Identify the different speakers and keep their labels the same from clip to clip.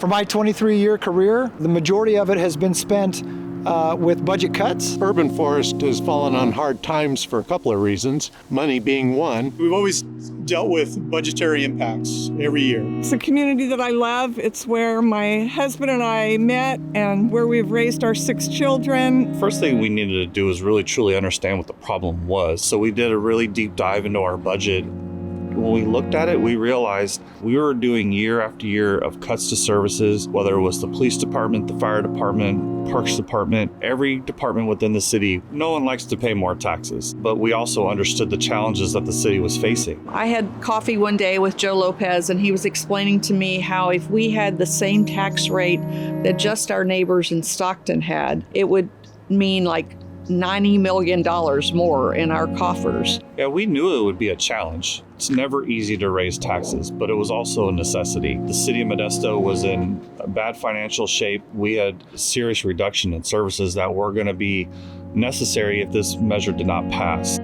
Speaker 1: For my 23-year career, the majority of it has been spent with budget cuts.
Speaker 2: Urban forest has fallen on hard times for a couple of reasons, money being one.
Speaker 3: We've always dealt with budgetary impacts every year.
Speaker 4: It's a community that I love. It's where my husband and I met and where we've raised our 6 children.
Speaker 5: First thing we needed to do was really truly understand what the problem was. So we did a really deep dive into our budget. When we looked at it, we realized we were doing year after year of cuts to services, whether it was the police department, the fire department, parks department, every department within the city. No one likes to pay more taxes, but we also understood the challenges that the city was facing.
Speaker 6: I had coffee one day with Joe Lopez, and he was explaining to me how if we had the same tax rate that just our neighbors in Stockton had, it would mean like $90 million more in our coffers.
Speaker 5: Yeah, we knew it would be a challenge. It's never easy to raise taxes, but it was also a necessity. The city of Modesto was in a bad financial shape. We had a serious reduction in services that were going to be necessary if this measure did not pass.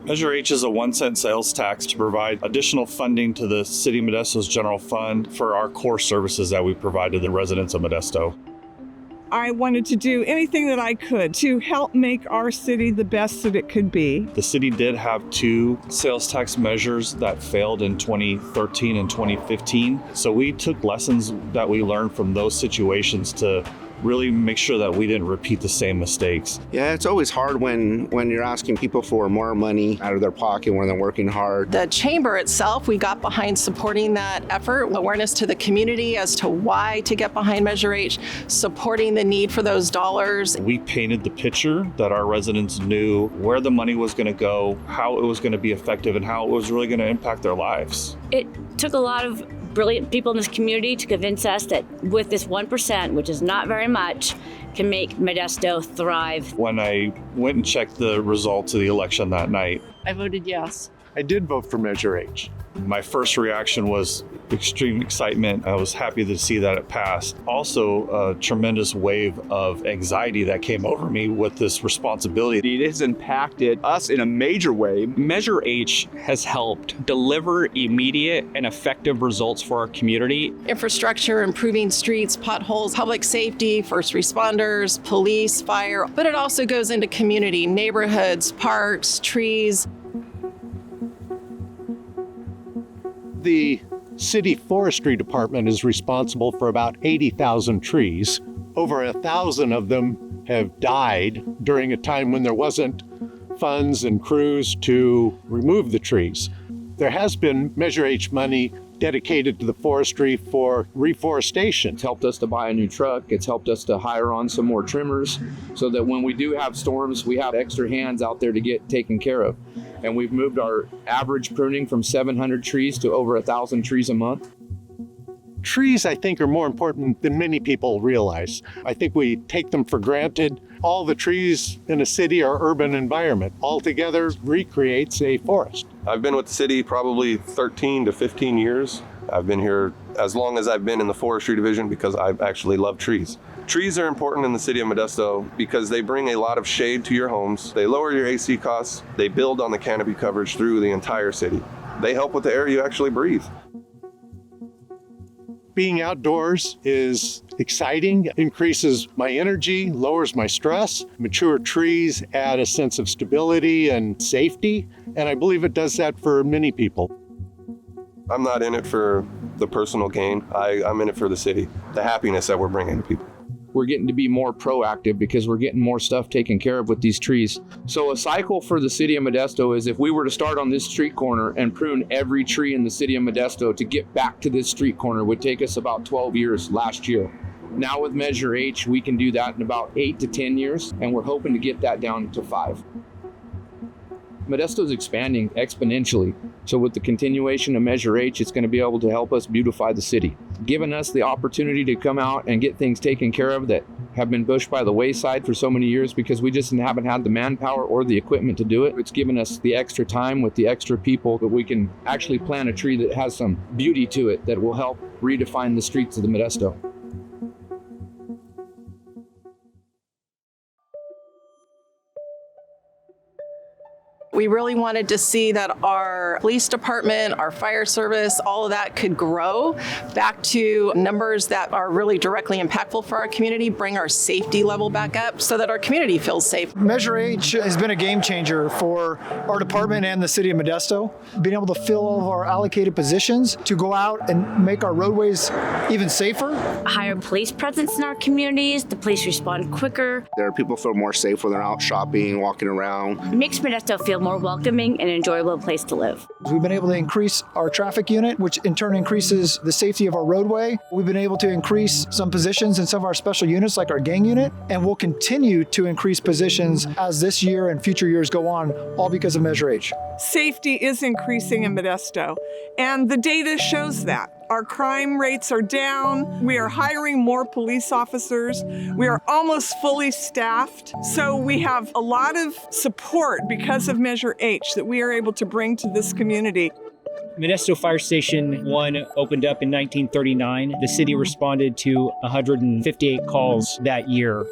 Speaker 5: Measure H is a 1-cent sales tax to provide additional funding to the City of Modesto's general fund for our core services that we provide to the residents of Modesto.
Speaker 4: I wanted to do anything that I could to help make our city the best that it could be.
Speaker 5: The city did have 2 sales tax measures that failed in 2013 and 2015. So we took lessons that we learned from those situations to really make sure that we didn't repeat the same mistakes.
Speaker 7: Yeah, it's always hard when you're asking people for more money out of their pocket when they're working hard.
Speaker 8: The chamber itself, we got behind supporting that effort, awareness to the community as to why to get behind Measure H, supporting the need for those dollars.
Speaker 5: We painted the picture that our residents knew where the money was going to go, how it was going to be effective, and how it was really going to impact their lives.
Speaker 9: It took a lot of brilliant people in this community to convince us that with this 1%, which is not very much, can make Modesto thrive.
Speaker 5: When I went and checked the results of the election that night,
Speaker 6: I voted yes.
Speaker 2: I did vote for Measure H.
Speaker 5: my first reaction was extreme excitement. I was happy to see that it passed. Also, a tremendous wave of anxiety that came over me with this responsibility.
Speaker 10: It has impacted us in a major way. Measure H has helped deliver immediate and effective results for our community.
Speaker 8: Infrastructure, improving streets, potholes, public safety, first responders, police, fire, but it also goes into community, neighborhoods, parks, trees.
Speaker 2: The city forestry department is responsible for about 80,000 trees. Over 1,000 of them have died during a time when there wasn't funds and crews to remove the trees. There has been Measure H money dedicated to the forestry for reforestation.
Speaker 11: It's helped us to buy a new truck. It's helped us to hire on some more trimmers so that when we do have storms, we have extra hands out there to get taken care of. And we've moved our average pruning from 700 trees to over 1,000 trees a month.
Speaker 2: Trees, I think, are more important than many people realize. I think we take them for granted. All the trees in a city or urban environment altogether recreates a forest.
Speaker 12: I've been with the city probably 13 to 15 years. I've been here as long as I've been in the forestry division because I actually love trees. Trees are important in the city of Modesto because they bring a lot of shade to your homes. They lower your AC costs. They build on the canopy coverage through the entire city. They help with the air you actually breathe.
Speaker 2: Being outdoors is exciting, increases my energy, lowers my stress. Mature trees add a sense of stability and safety, and I believe it does that for many people.
Speaker 12: I'm not in it for the personal gain. I'm in it for the city, the happiness that we're bringing to people.
Speaker 11: We're getting to be more proactive because we're getting more stuff taken care of with these trees. So a cycle for the city of Modesto is if we were to start on this street corner and prune every tree in the city of Modesto to get back to this street corner would take us about 12 years last year. Now with Measure H, we can do that in about 8 to 10 years, and we're hoping to get that down to 5. Modesto's expanding exponentially. So with the continuation of Measure H, it's going to be able to help us beautify the city, giving us the opportunity to come out and get things taken care of that have been pushed by the wayside for so many years because we just haven't had the manpower or the equipment to do it. It's given us the extra time with the extra people that we can actually plant a tree that has some beauty to it that will help redefine the streets of the Modesto.
Speaker 8: We really wanted to see that our police department, our fire service, all of that could grow back to numbers that are really directly impactful for our community, bring our safety level back up so that our community feels safe.
Speaker 1: Measure H has been a game changer for our department and the city of Modesto. Being able to fill all of our allocated positions to go out and make our roadways even safer.
Speaker 9: Higher police presence in our communities, the police respond quicker.
Speaker 7: There are people feel more safe when they're out shopping, walking around.
Speaker 9: It makes Modesto feel more welcoming and enjoyable place to live.
Speaker 1: We've been able to increase our traffic unit, which in turn increases the safety of our roadway. We've been able to increase some positions in some of our special units like our gang unit, and we'll continue to increase positions as this year and future years go on, all because of Measure H.
Speaker 4: Safety is increasing in Modesto, and the data shows that. Our crime rates are down. We are hiring more police officers. We are almost fully staffed. So we have a lot of support because of Measure H that we are able to bring to this community.
Speaker 13: Modesto Fire Station 1 opened up in 1939. The city responded to 158 calls that year.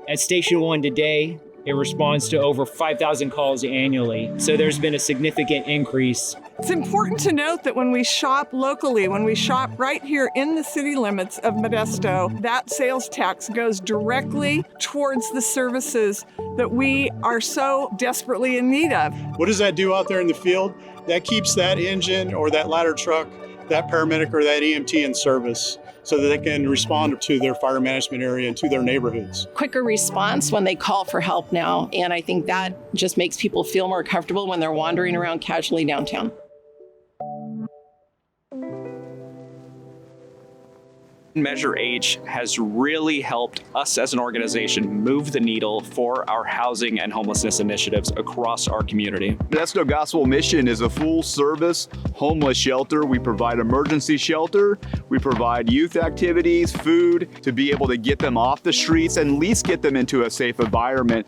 Speaker 13: At Station 1 today, it responds to over 5,000 calls annually. So there's been a significant increase.
Speaker 4: It's important to note that when we shop locally, when we shop right here in the city limits of Modesto, that sales tax goes directly towards the services that we are so desperately in need of.
Speaker 3: What does that do out there in the field? That keeps that engine or that ladder truck, that paramedic or that EMT in service, so that they can respond to their fire management area and to their neighborhoods.
Speaker 8: Quicker response when they call for help now, and I think that just makes people feel more comfortable when they're wandering around casually downtown.
Speaker 10: Measure H has really helped us as an organization move the needle for our housing and homelessness initiatives across our community.
Speaker 14: Modesto Gospel Mission is a full-service homeless shelter. We provide emergency shelter. We provide youth activities, food, to be able to get them off the streets and at least get them into a safe environment.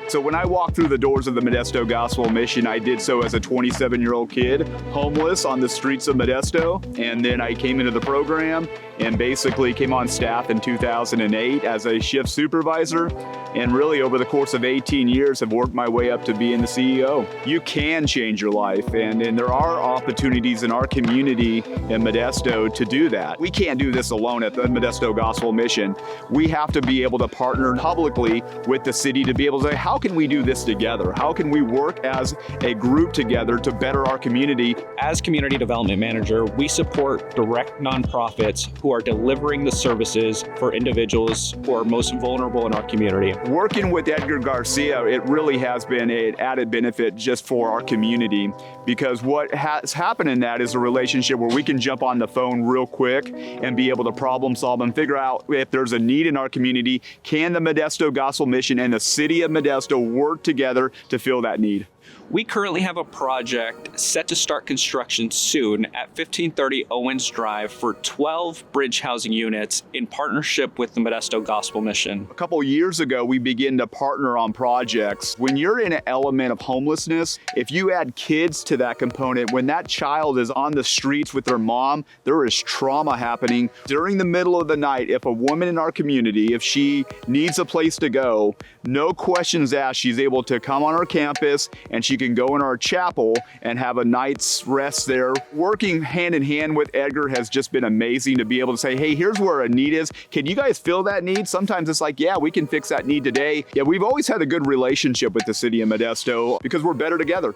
Speaker 14: So when I walked through the doors of the Modesto Gospel Mission, I did so as a 27-year-old kid, homeless on the streets of Modesto. And then I came into the program and basically came on staff in 2008 as a shift supervisor. And really over the course of 18 years have worked my way up to being the CEO. You can change your life, and there are opportunities in our community in Modesto to do that. We can't do this alone at the Modesto Gospel Mission. We have to be able to partner publicly with the city to be able to say, how can we do this together? How can we work as a group together to better our community?
Speaker 10: As community development manager, we support direct nonprofits who are delivering the services for individuals who are most vulnerable in our community.
Speaker 14: Working with Edgar Garcia, it really has been an added benefit just for our community, because what has happened in that is a relationship where we can jump on the phone real quick and be able to problem solve and figure out if there's a need in our community. Can the Modesto Gospel Mission and the city of Modesto work together to fill that need?
Speaker 10: We currently have a project set to start construction soon at 1530 Owens Drive for 12 bridge housing units in partnership with the Modesto Gospel Mission.
Speaker 14: A couple years ago, we began to partner on projects. When you're in an element of homelessness, if you add kids to that component, when that child is on the streets with their mom, there is trauma happening. During the middle of the night, if a woman in our community, if she needs a place to go, no questions asked, she's able to come on our campus and she can go in our chapel and have a night's rest there. Working hand in hand with Edgar has just been amazing to be able to say, hey, here's where a need is. Can you guys fill that need? Sometimes it's like, yeah, we can fix that need today. Yeah, we've always had a good relationship with the city of Modesto because we're better together.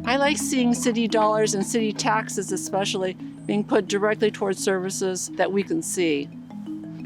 Speaker 15: I like seeing city dollars and city taxes especially being put directly towards services that we can see.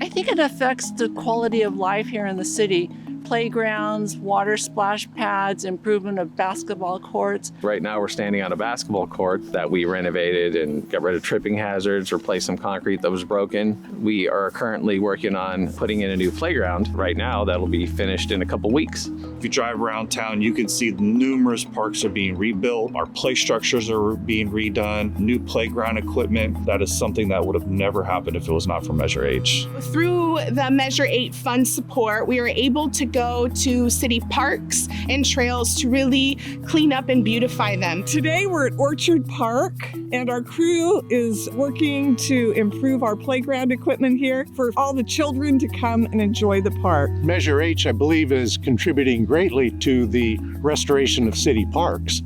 Speaker 15: I think it affects the quality of life here in the city. playgrounds, water splash pads, improvement of basketball courts.
Speaker 16: Right now we're standing on a basketball court that we renovated and got rid of tripping hazards, replaced some concrete that was broken. We are currently working on putting in a new playground right now that'll be finished in a couple weeks.
Speaker 5: If you drive around town, you can see numerous parks are being rebuilt. Our play structures are being redone, new playground equipment. That is something that would have never happened if it was not for Measure H.
Speaker 17: Through the Measure 8 fund support, we were able to go to city parks and trails to really clean up and beautify them.
Speaker 4: Today we're at Orchard Park, and our crew is working to improve our playground equipment here for all the children to come and enjoy the park.
Speaker 2: Measure H, I believe, is contributing greatly to the restoration of city parks.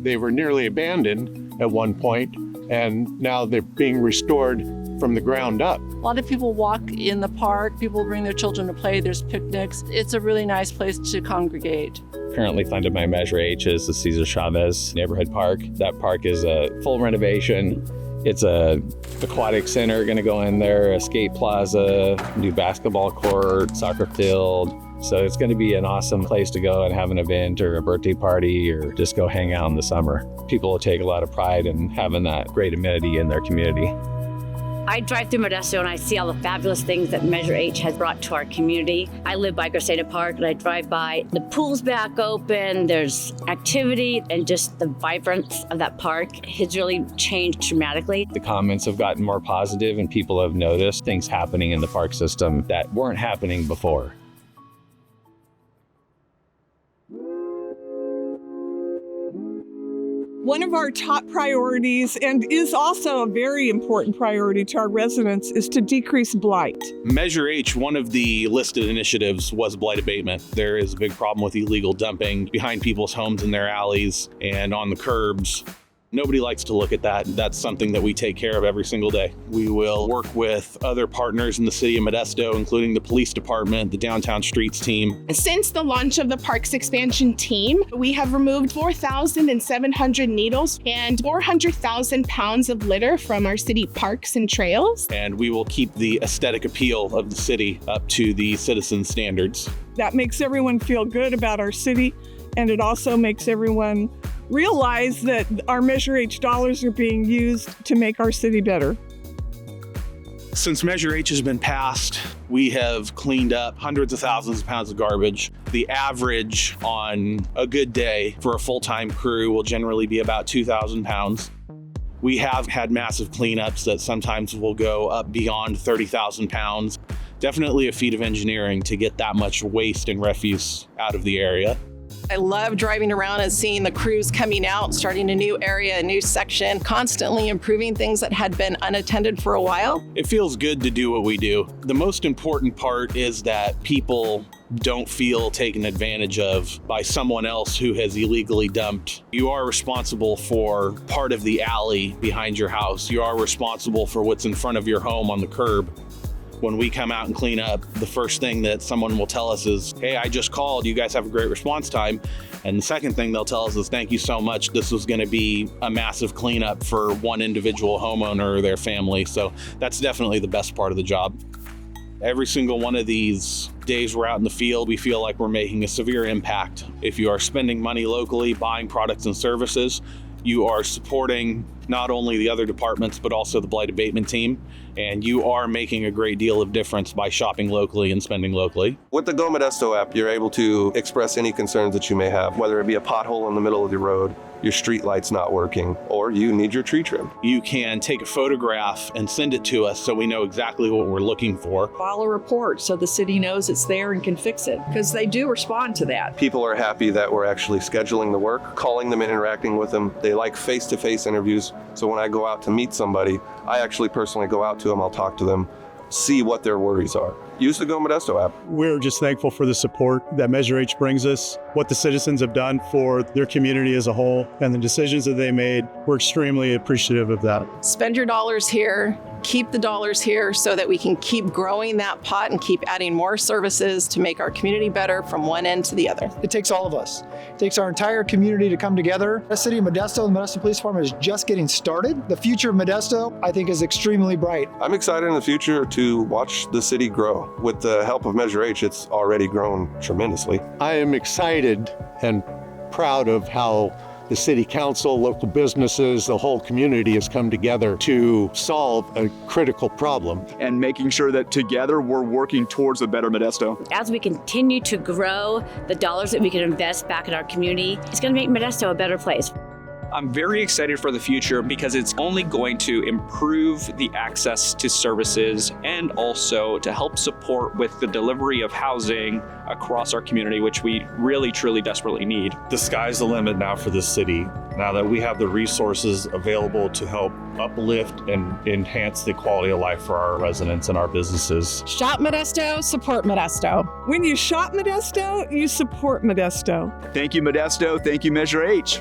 Speaker 2: They were nearly abandoned at one point, and now they're being restored from the ground up.
Speaker 15: A lot of people walk in the park, people bring their children to play, there's picnics. It's a really nice place to congregate.
Speaker 16: Currently funded by Measure H is the Cesar Chavez Neighborhood Park. That park is a full renovation. It's a aquatic center going to go in there, a skate plaza, new basketball court, soccer field. So it's going to be an awesome place to go and have an event or a birthday party or just go hang out in the summer. People will take a lot of pride in having that great amenity in their community.
Speaker 9: I drive through Modesto and I see all the fabulous things that Measure H has brought to our community. I live by Grisada Park and I drive by. The pool's back open, there's activity, and just the vibrance of that park has really changed dramatically.
Speaker 16: The comments have gotten more positive and people have noticed things happening in the park system that weren't happening before.
Speaker 4: One of our top priorities, and is also a very important priority to our residents, is to decrease blight.
Speaker 5: Measure H, one of the listed initiatives was blight abatement. There is a big problem with illegal dumping behind people's homes in their alleys and on the curbs. Nobody likes to look at that. That's something that we take care of every single day. We will work with other partners in the city of Modesto, including the police department, the downtown streets team.
Speaker 17: Since the launch of the parks expansion team, we have removed 4,700 needles and 400,000 pounds of litter from our city parks and trails.
Speaker 5: And we will keep the aesthetic appeal of the city up to the citizen standards.
Speaker 4: That makes everyone feel good about our city, and it also makes everyone realize that our Measure H dollars are being used to make our city better.
Speaker 5: Since Measure H has been passed, we have cleaned up hundreds of thousands of pounds of garbage. The average on a good day for a full-time crew will generally be about 2,000 pounds. We have had massive cleanups that sometimes will go up beyond 30,000 pounds. Definitely a feat of engineering to get that much waste and refuse out of the area.
Speaker 8: I love driving around and seeing the crews coming out, starting a new area, a new section, constantly improving things that had been unattended for a while.
Speaker 5: It feels good to do what we do. The most important part is that people don't feel taken advantage of by someone else who has illegally dumped. You are responsible for part of the alley behind your house. You are responsible for what's in front of your home on the curb. When we come out and clean up, the first thing that someone will tell us is, hey, I just called, you guys have a great response time. And the second thing they'll tell us is, thank you so much. This was gonna be a massive cleanup for one individual homeowner or their family. So that's definitely the best part of the job. Every single one of these days we're out in the field, we feel like we're making a severe impact. If you are spending money locally, buying products and services, you are supporting not only the other departments, but also the blight abatement team. And you are making a great deal of difference by shopping locally and spending locally.
Speaker 12: With the Go Modesto app, you're able to express any concerns that you may have, whether it be a pothole in the middle of the road, your street light's not working, or you need your tree trimmed.
Speaker 5: You can take a photograph and send it to us so we know exactly what we're looking for.
Speaker 6: File a report so the city knows it's there and can fix it, because they do respond to that.
Speaker 12: People are happy that we're actually scheduling the work, calling them and interacting with them. They like face-to-face interviews. So when I go out to meet somebody, I actually personally go out to them, I'll talk to them, see what their worries are. Use the Go Modesto app.
Speaker 3: We're just thankful for the support that Measure H brings us, what the citizens have done for their community as a whole, and the decisions that they made. We're extremely appreciative of that.
Speaker 8: Spend your dollars here, keep the dollars here so that we can keep growing that pot and keep adding more services to make our community better from one end to the other.
Speaker 1: It takes all of us. It takes our entire community to come together. The city of Modesto and the Modesto Police Department is just getting started. The future of Modesto, I think, is extremely bright.
Speaker 12: I'm excited in the future to watch the city grow. With the help of Measure H, it's already grown tremendously.
Speaker 2: I am excited and proud of how the city council, local businesses, the whole community has come together to solve a critical problem.
Speaker 14: And making sure that together we're working towards a better Modesto.
Speaker 9: As we continue to grow the dollars that we can invest back in our community, it's going to make Modesto a better place.
Speaker 10: I'm very excited for the future because it's only going to improve the access to services and also to help support with the delivery of housing across our community, which we really, truly, desperately need.
Speaker 5: The sky's the limit now for this city. Now that we have the resources available to help uplift and enhance the quality of life for our residents and our businesses.
Speaker 17: Shop Modesto, support Modesto.
Speaker 4: When you shop Modesto, you support Modesto.
Speaker 14: Thank you, Modesto. Thank you, Measure H.